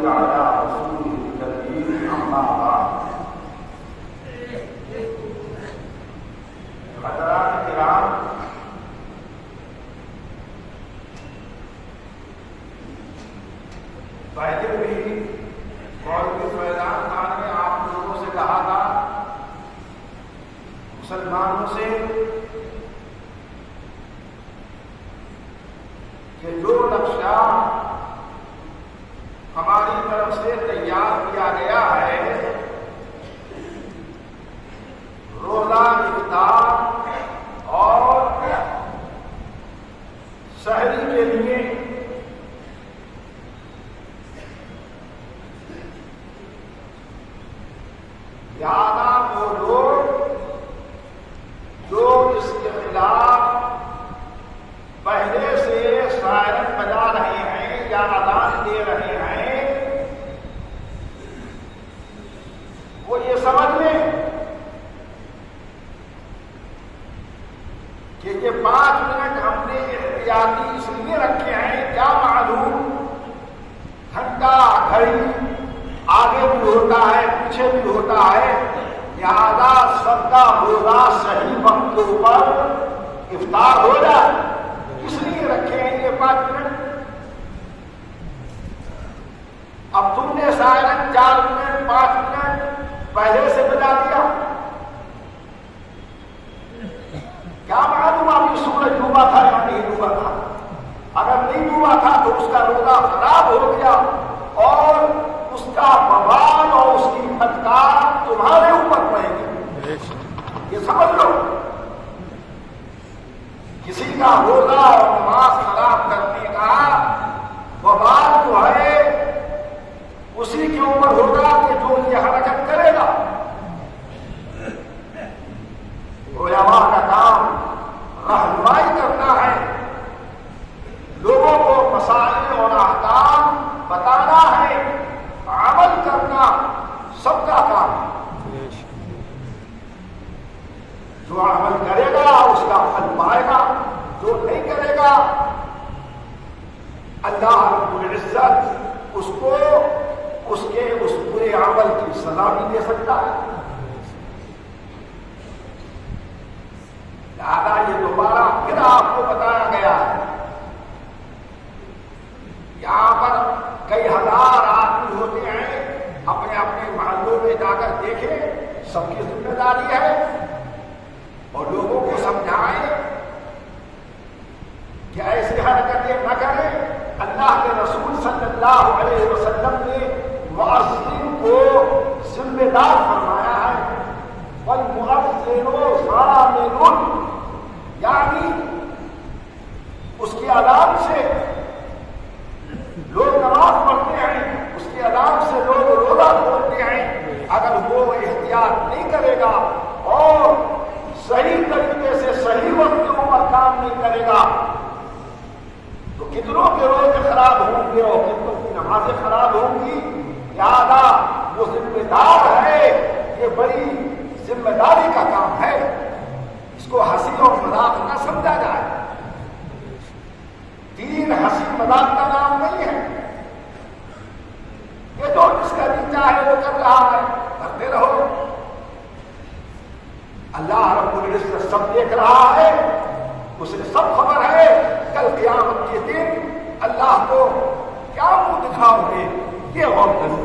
ونصلي على رسوله الكريم أما بعد. حضرات کرام، پہلے بھی مولوی فیضان خان نے آپ لوگوں سے کہا تھا، مسلمانوں سے، کہ جو نقشہ ہماری طرف سے تیار کیا گیا ہے روزہ افطار اور سحری کے لیے، لہذا وہ لوگ جو اس کے خلاف پہلے سے سائرن بجا رہے ہیں یا اذان دے رہے ہیں، وہ یہ سمجھ لیں کہ یہ 5 منٹ ہم نے احتیاطی اس لیے رکھے ہیں، کیا معلوم گھنٹہ گھڑی آگے بھی ہوتا ہے پیچھے بھی ہوتا ہے، لہذا سب کا روزہ صحیح وقت کے اوپر افطار ہو جائے، اس لیے رکھے ہیں یہ 5 منٹ۔ اب تم نے سائرن 4 منٹ 5 منٹ پہلے سے بجا دیا، کیا معلوم ابھی سورج ڈوبا تھا یا نہیں ڈوبا تھا؟ اگر نہیں ڈوبا تھا تو اس کا روزہ خراب ہو گیا اور اس کا بوال اور اس کی پھٹکار تمہارے اوپر پڑے گی، یہ سمجھ لو۔ کسی کا روزہ اور نماز خراب کرنے کا وبال جو ہے اسی کے اوپر ہوگا کہ جو یہ حرکت کرے گا۔ علماء کا کام رہنمائی کرنا ہے، لوگوں کو مسائل اور احکام بتانا ہے، عمل کرنا سب کا کام ہے۔ جو عمل کرے گا اس کا پھل پائے گا، جو نہیں کرے گا اللہ رب العزت اس کو اس کے اس برے عمل کی سزا بھی دے سکتا ہے۔ لہذا یہ دوبارہ پھر آپ کو بتایا گیا ہے، یہاں پر کئی ہزار آدمی ہوتے ہیں، اپنے اپنے محلوں میں جا کر دیکھیں، سب کی ذمہ داری ہے اور لوگوں کو سمجھائیں کہ ایسی حرکتیں نہ کریں۔ اللہ کے رسول صلی اللہ علیہ وسلم نے مؤذن کو ذمہ دار فرمایا ہے، والمؤذن ضامن، یعنی اس کی اذان سے لوگ نماز پڑھتے ہیں، اس کی اذان سے لوگ روزہ کھولتے ہیں، اگر وہ احتیاط نہیں کرے گا اور صحیح طریقے سے صحیح وقت کے اوپر کام نہیں کرے گا تو کتنوں کے روزے خراب ہوں گے اور کتنوں کی نمازیں خراب ہوں گی۔ لہذا وہ ذمہ دار ہے، یہ بڑی ذمہ داری کا کام ہے، اس کو ہنسی اور مذاق نہ سمجھا جائے۔ دین ہنسی مذاق کا نام نہیں ہے، یہ تو جس کا دل چاہے وہ کر رہا ہے، کرتے رہو۔ اللہ رب العزت سب دیکھ رہا ہے، اسے سب خبر ہے، کل قیامت کے دن اللہ کو کیا منہ دکھاؤ گے، یہ غور کرو۔